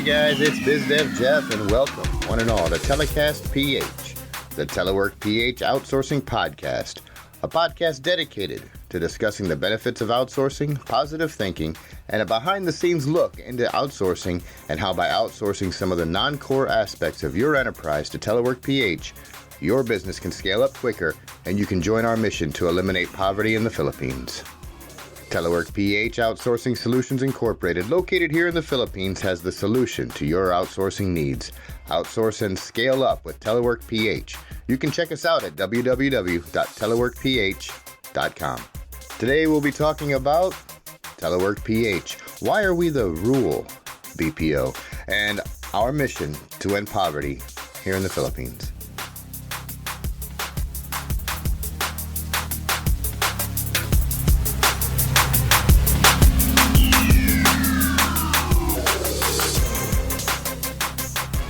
Hey guys, it's BizDev Jeff and welcome, one and all, to TeleCastPH, the TeleworkPH Outsourcing Podcast, a podcast dedicated to discussing the benefits of outsourcing, positive thinking, and a behind-the-scenes look into outsourcing and how by outsourcing some of the non-core aspects of your enterprise to TeleworkPH, your business can scale up quicker and you can join our mission to eliminate poverty in the Philippines. TeleworkPH Outsourcing Solutions Incorporated, located here in the Philippines, has the solution to your outsourcing needs. Outsource and scale up with TeleworkPH. You can check us out at www.teleworkph.com. Today we'll be talking about TeleworkPH. Why are we the RuralBPO? And our mission to end poverty here in the Philippines.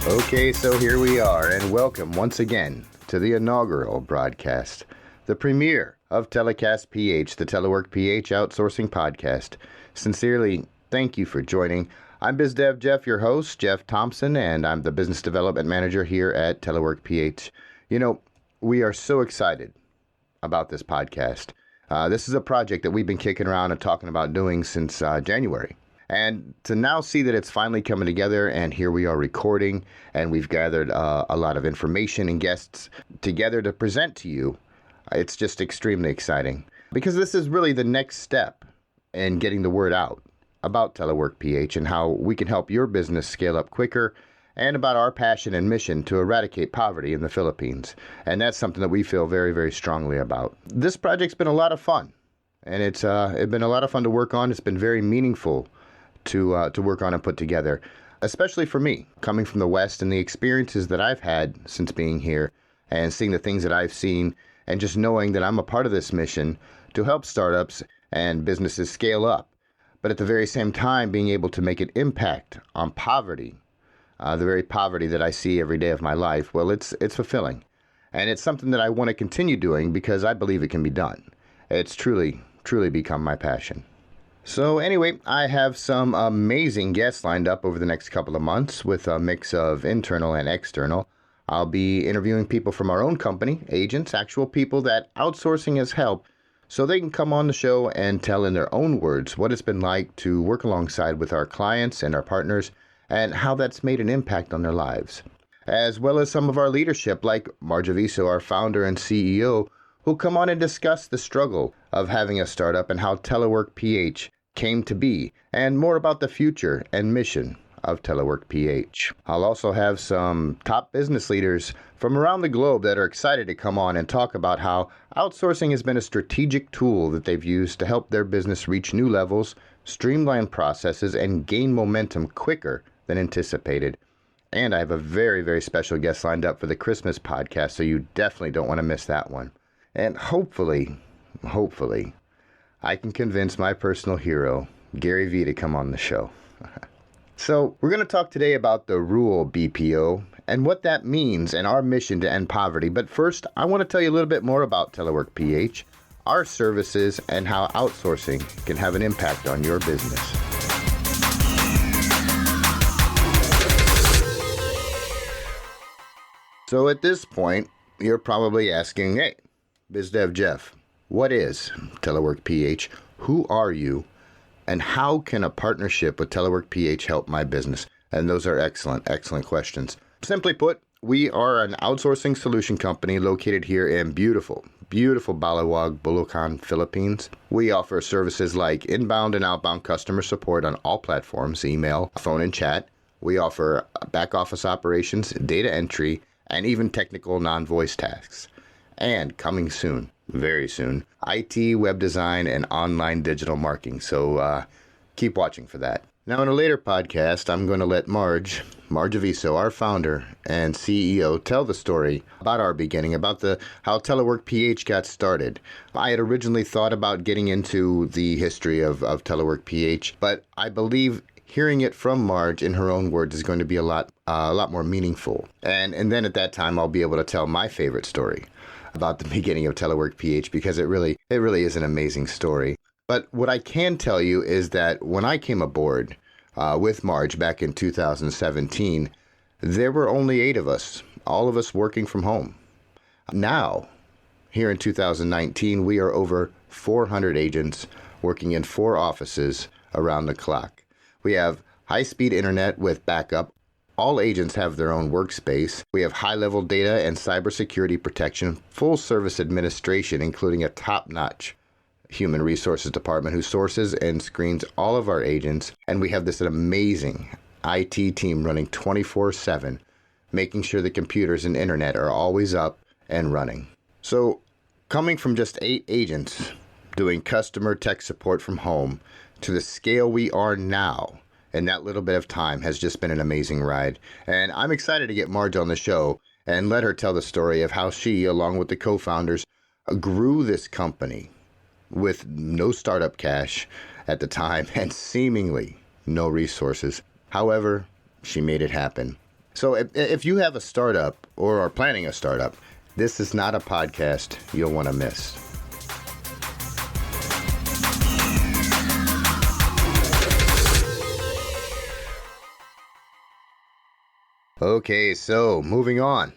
Okay, so here we are, and welcome once again to the inaugural broadcast, the premiere of TeleCastPH, the TeleworkPH Outsourcing Podcast. Sincerely, thank you for joining. I'm BizDev Jeff, your host, Jeff Thompson, and I'm the Business Development Manager here at TeleworkPH. You know, we are so excited about this podcast. This is a project that we've been kicking around and talking about doing since January. And to now see that it's finally coming together, and here we are recording, and we've gathered a lot of information and guests together to present to you, it's just extremely exciting. Because this is really the next step in getting the word out about TeleworkPH and how we can help your business scale up quicker, and about our passion and mission to eradicate poverty in the Philippines. And that's something that we feel very, very strongly about. This project's been a lot of fun, and it's been a lot of fun to work on. It's been very meaningful to work on and put together, especially for me, coming from the West and the experiences that I've had since being here and seeing the things that I've seen, and just knowing that I'm a part of this mission to help startups and businesses scale up, but at the very same time being able to make an impact on poverty, the very poverty that I see every day of my life. Well, it's fulfilling, and it's something that I want to continue doing because I believe it can be done. It's truly become my passion. So anyway, I have some amazing guests lined up over the next couple of months with a mix of internal and external. I'll be interviewing people from our own company, agents, actual people that outsourcing has helped, so they can come on the show and tell in their own words what it's been like to work alongside with our clients and our partners and how that's made an impact on their lives. As well as some of our leadership like Marge Aviso, our founder and CEO, who'll come on and discuss the struggle of having a startup and how TeleworkPH came to be, and more about the future and mission of TeleworkPH. I'll also have some top business leaders from around the globe that are excited to come on and talk about how outsourcing has been a strategic tool that they've used to help their business reach new levels, streamline processes, and gain momentum quicker than anticipated. And I have a very, very special guest lined up for the Christmas podcast, so you definitely don't want to miss that one. And hopefully, I can convince my personal hero, Gary Vee, to come on the show. So we're going to talk today about the RuralBPO and what that means and our mission to end poverty. But first, I want to tell you a little bit more about TeleworkPH, our services, and how outsourcing can have an impact on your business. So at this point, you're probably asking, hey, BizDev Jeff, what is TeleworkPH? Who are you? And how can a partnership with TeleworkPH help my business? And those are excellent questions. Simply put, we are an outsourcing solution company located here in beautiful Baliuag, Bulacan, Philippines. We offer services like inbound and outbound customer support on all platforms, email, phone, and chat. We offer back office operations, data entry, and even technical non-voice tasks. And coming soon, very soon, IT, web design, and online digital marketing. So keep watching for that. Now, in a later podcast, I'm going to let Marge Aviso, our founder and CEO, tell the story about our beginning, about how TeleworkPH got started. I had originally thought about getting into the history of TeleworkPH, but I believe hearing it from Marge in her own words is going to be a lot more meaningful. And then at that time, I'll be able to tell my favorite story about the beginning of TeleworkPH, because it really is an amazing story. But what I can tell you is that when I came aboard, with Marge back in 2017, there were only 8 of us, all of us working from home. Now, here in 2019, we are over 400 agents working in 4 offices around the clock. We have high-speed internet with backup. All agents have their own workspace. We have high-level data and cybersecurity protection, full service administration, including a top-notch human resources department who sources and screens all of our agents. And we have this amazing IT team running 24/7, making sure the computers and internet are always up and running. So coming from just 8 agents doing customer tech support from home to the scale we are now in that little bit of time has just been an amazing ride. And I'm excited to get Marge on the show and let her tell the story of how she, along with the co-founders, grew this company with no startup cash at the time and seemingly no resources. However, she made it happen. So if you have a startup or are planning a startup, this is not a podcast you'll want to miss. Okay, so moving on.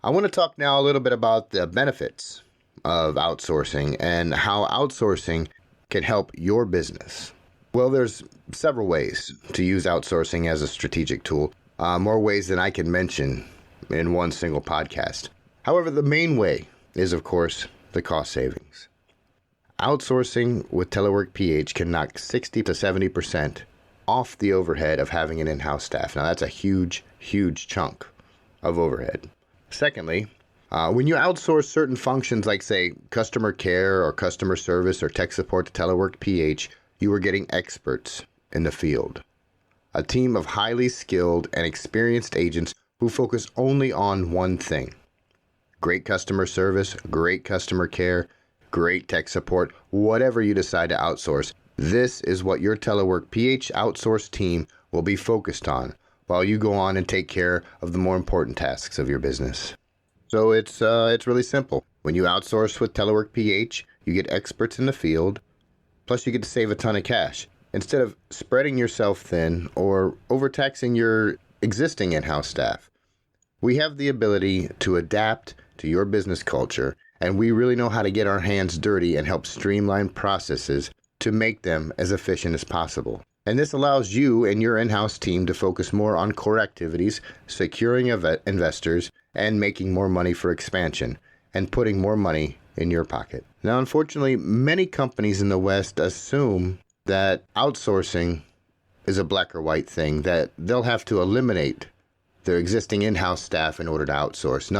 I want to talk now a little bit about the benefits of outsourcing and how outsourcing can help your business. Well, there's several ways to use outsourcing as a strategic tool, more ways than I can mention in one single podcast. However, the main way is, of course, the cost savings. Outsourcing with TeleworkPH can knock 60 to 70% off the overhead of having an in-house staff. Now, that's a huge, huge chunk of overhead. Secondly, when you outsource certain functions like, say, customer care or customer service or tech support to TeleworkPH, you are getting experts in the field. A team of highly skilled and experienced agents who focus only on one thing. Great customer service, great customer care, great tech support, whatever you decide to outsource. This is what your TeleworkPH outsource team will be focused on while you go on and take care of the more important tasks of your business. So it's really simple. When you outsource with TeleworkPH, you get experts in the field, plus you get to save a ton of cash. Instead of spreading yourself thin or overtaxing your existing in-house staff, we have the ability to adapt to your business culture, and we really know how to get our hands dirty and help streamline processes to make them as efficient as possible. And this allows you and your in-house team to focus more on core activities, securing investors, and making more money for expansion, and putting more money in your pocket. Now, unfortunately, many companies in the West assume that outsourcing is a black or white thing, that they'll have to eliminate their existing in-house staff in order to outsource.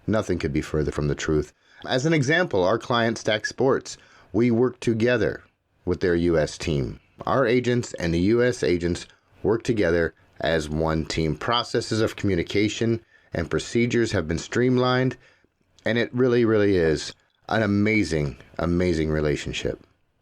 Nothing could be further from the truth. As an example, our client Stack Sports, we work together with their U.S. team. Our agents and the U.S. agents work together as one team. Processes of communication and procedures have been streamlined, and it really, really is an amazing, amazing relationship.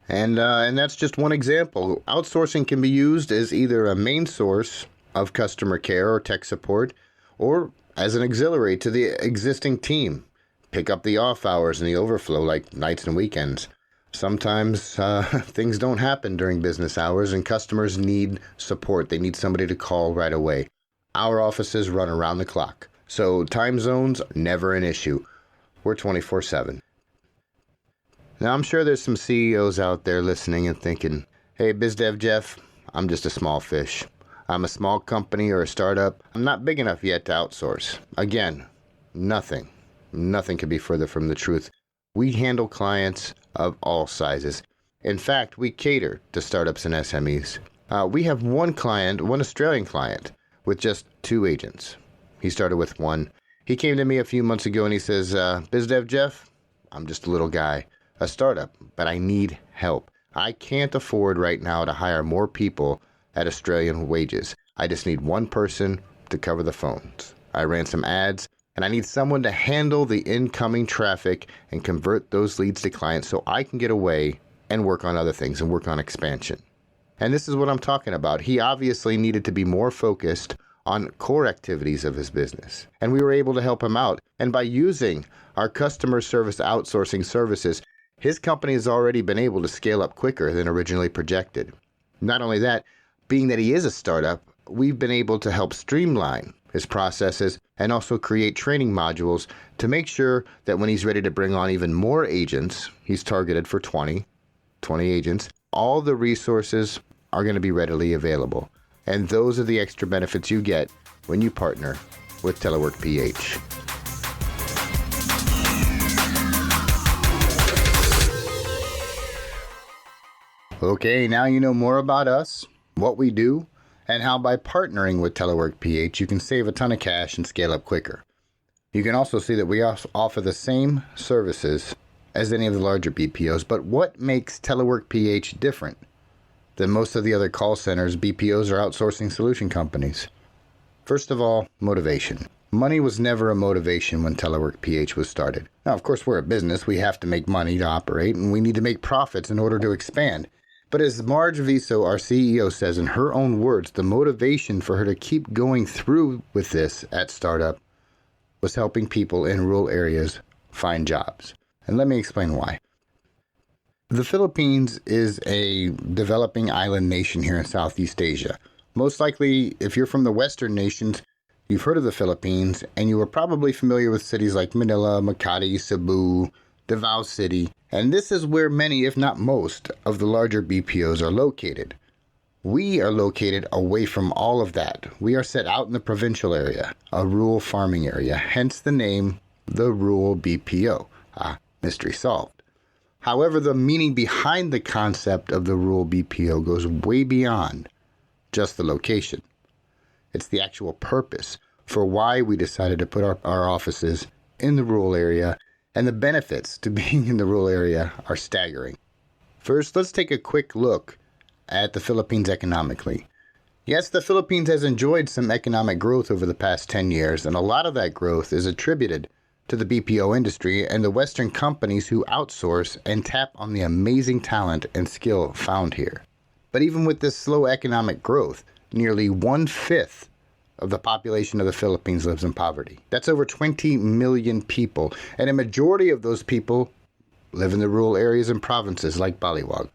And that's just one example. Outsourcing can be used as either a main source of customer care or tech support, or as an auxiliary to the existing team. Pick up the off hours and the overflow like nights and weekends. Sometimes things don't happen during business hours and customers need support. They need somebody to call right away. Our offices run around the clock, so time zones are never an issue. We're 24/7. Now, I'm sure there's some CEOs out there listening and thinking, hey, BizDev Jeff, I'm just a small fish. I'm a small company or a startup. I'm not big enough yet to outsource. Again, nothing could be further from the truth. We handle clients of all sizes. In fact, we cater to startups and SMEs. We have one Australian client with just 2 agents. He started with 1. He came to me a few months ago and he says, BizDev Jeff, I'm just a little guy, a startup, but I need help. I can't afford right now to hire more people at Australian wages. I just need one person to cover the phones. I ran some ads, and I need someone to handle the incoming traffic and convert those leads to clients so I can get away and work on other things and work on expansion. And this is what I'm talking about. He obviously needed to be more focused on core activities of his business, and we were able to help him out. And by using our customer service outsourcing services, his company has already been able to scale up quicker than originally projected. Not only that, Being that he is a startup, we've been able to help streamline his processes and also create training modules to make sure that when he's ready to bring on even more agents, he's targeted for 20 agents, all the resources are going to be readily available. And those are the extra benefits you get when you partner with TeleworkPH. Okay, now you know more about us, what we do, and how by partnering with TeleworkPH, you can save a ton of cash and scale up quicker. You can also see that we offer the same services as any of the larger BPOs, but what makes TeleworkPH different than most of the other call centers, BPOs, or outsourcing solution companies? First of all, motivation. Money was never a motivation when TeleworkPH was started. Now, of course, we're a business. We have to make money to operate, and we need to make profits in order to expand. But as Marge Viso, our CEO, says in her own words, the motivation for her to keep going through with this at startup was helping people in rural areas find jobs. And let me explain why. The Philippines is a developing island nation here in Southeast Asia. Most likely, if you're from the Western nations, you've heard of the Philippines, and you are probably familiar with cities like Manila, Makati, Cebu, Davao City, and this is where many, if not most, of the larger BPOs are located. We are located away from all of that. We are set out in the provincial area, a rural farming area, hence the name, the RuralBPO. Mystery solved. However, the meaning behind the concept of the RuralBPO goes way beyond just the location. It's the actual purpose for why we decided to put our offices in the rural area, and the benefits to being in the rural area are staggering. First, let's take a quick look at the Philippines economically. Yes, the Philippines has enjoyed some economic growth over the past 10 years, and a lot of that growth is attributed to the BPO industry and the Western companies who outsource and tap on the amazing talent and skill found here. But even with this slow economic growth, nearly 1/5 of the population of the Philippines lives in poverty. That's over 20 million people, and a majority of those people live in the rural areas and provinces like Baliuag.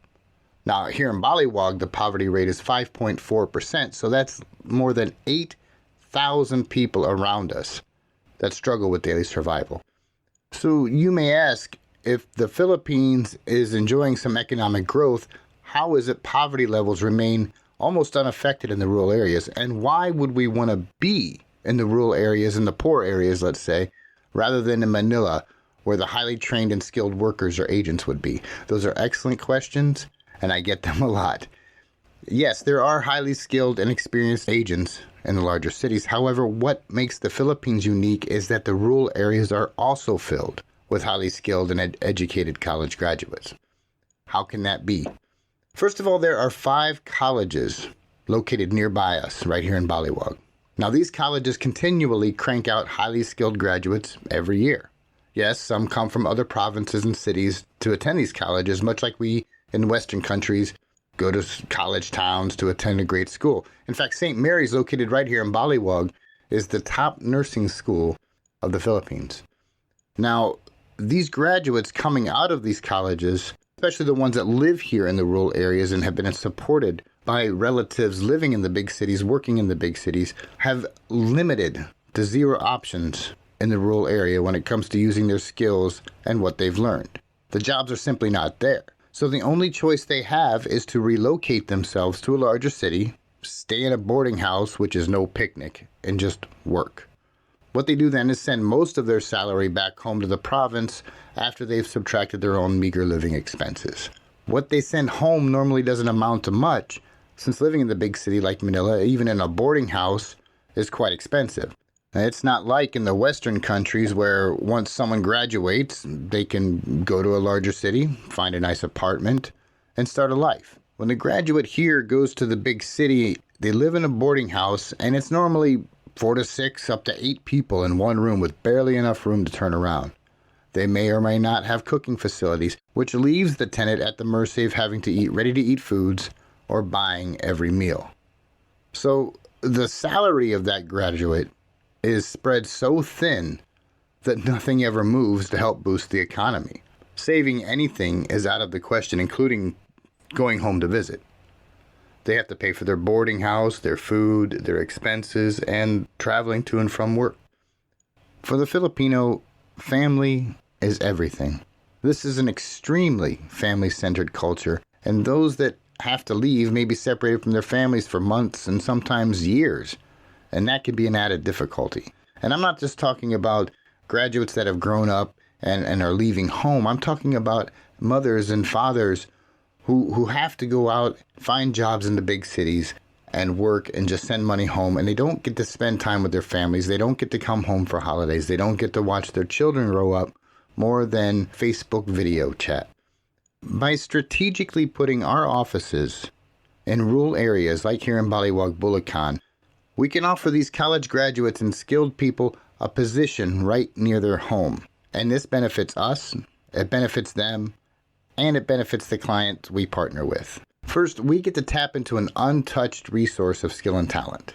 Now, here in Baliuag, the poverty rate is 5.4%, so that's more than 8,000 people around us that struggle with daily survival. So you may ask, if the Philippines is enjoying some economic growth, how is it poverty levels remain almost unaffected in the rural areas, and why would we want to be in the rural areas, in the poor areas, let's say, rather than in Manila, where the highly trained and skilled workers or agents would be? Those are excellent questions, and I get them a lot. Yes, there are highly skilled and experienced agents in the larger cities. However, what makes the Philippines unique is that the rural areas are also filled with highly skilled and educated college graduates. How can that be? First of all, there are 5 colleges located nearby us, right here in Baliuag. Now, these colleges continually crank out highly skilled graduates every year. Yes, some come from other provinces and cities to attend these colleges, much like we in Western countries go to college towns to attend a great school. In fact, St. Mary's, located right here in Baliuag, is the top nursing school of the Philippines. Now, these graduates coming out of these colleges, especially the ones that live here in the rural areas and have been supported by relatives living in the big cities, working in the big cities, have limited to 0 options in the rural area when it comes to using their skills and what they've learned. The jobs are simply not there. So the only choice they have is to relocate themselves to a larger city, stay in a boarding house, which is no picnic, and just work. What they do then is send most of their salary back home to the province after they've subtracted their own meager living expenses. What they send home normally doesn't amount to much, since living in the big city like Manila, even in a boarding house, is quite expensive. And it's not like in the Western countries where once someone graduates, they can go to a larger city, find a nice apartment, and start a life. When the graduate here goes to the big city, they live in a boarding house, and it's normally 4 to 6, up to 8 people in one room with barely enough room to turn around. They may or may not have cooking facilities, which leaves the tenant at the mercy of having to eat ready-to-eat foods or buying every meal. So the salary of that graduate is spread so thin that nothing ever moves to help boost the economy. Saving anything is out of the question, including going home to visit. They have to pay for their boarding house, their food, their expenses, and traveling to and from work. For the Filipino, family is everything. This is an extremely family-centered culture, and those that have to leave may be separated from their families for months and sometimes years, and that can be an added difficulty. And I'm not just talking about graduates that have grown up and are leaving home. I'm talking about mothers and fathers who have to go out, find jobs in the big cities, and work and just send money home, and they don't get to spend time with their families. They don't get to come home for holidays. They don't get to watch their children grow up more than Facebook video chat. By strategically putting our offices in rural areas like here in Baliuag, Bulacan, we can offer these college graduates and skilled people a position right near their home. And this benefits us, it benefits them, and it benefits the clients we partner with. First, we get to tap into an untouched resource of skill and talent.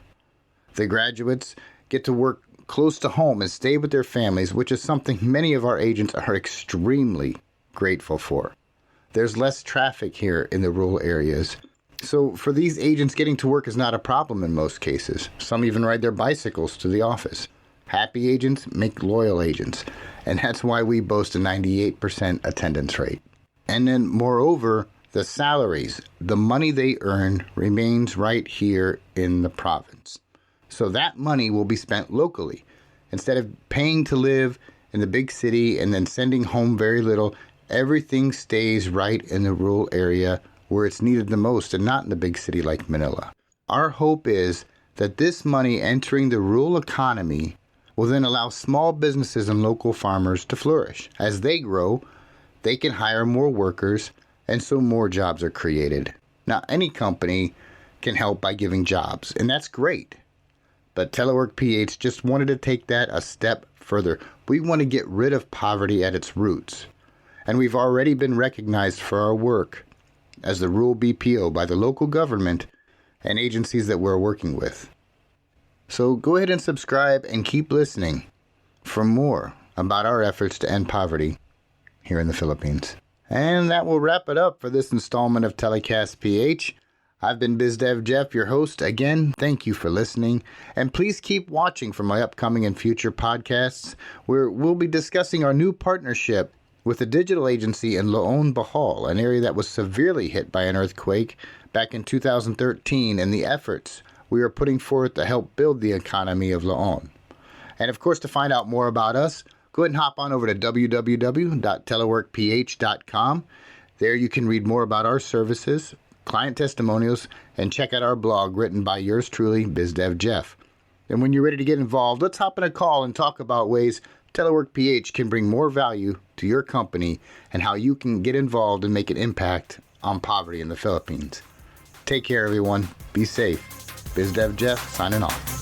The graduates get to work close to home and stay with their families, which is something many of our agents are extremely grateful for. There's less traffic here in the rural areas. So for these agents, getting to work is not a problem in most cases. Some even ride their bicycles to the office. Happy agents make loyal agents, and that's why we boast a 98% attendance rate. And then moreover, the salaries, the money they earn remains right here in the province. So that money will be spent locally. Instead of paying to live in the big city and then sending home very little, everything stays right in the rural area where it's needed the most and not in the big city like Manila. Our hope is that this money entering the rural economy will then allow small businesses and local farmers to flourish. As they grow, they can hire more workers, and so more jobs are created. Now, any company can help by giving jobs, and that's great. But TeleworkPH just wanted to take that a step further. We want to get rid of poverty at its roots. And we've already been recognized for our work as the RuralBPO by the local government and agencies that we're working with. So go ahead and subscribe and keep listening for more about our efforts to end poverty here in the Philippines. And that will wrap it up for this installment of TeleCastPH. I've been BizDev Jeff, your host. Again, thank you for listening. And please keep watching for my upcoming and future podcasts, where we'll be discussing our new partnership with a digital agency in Leon, Bohol, an area that was severely hit by an earthquake back in 2013, and the efforts we are putting forth to help build the economy of Leon. And of course, to find out more about us, go ahead and hop on over to www.teleworkph.com. There you can read more about our services, client testimonials, and check out our blog written by yours truly, BizDev Jeff. And when you're ready to get involved, let's hop in a call and talk about ways TeleworkPH can bring more value to your company and how you can get involved and make an impact on poverty in the Philippines. Take care, everyone. Be safe. BizDev Jeff signing off.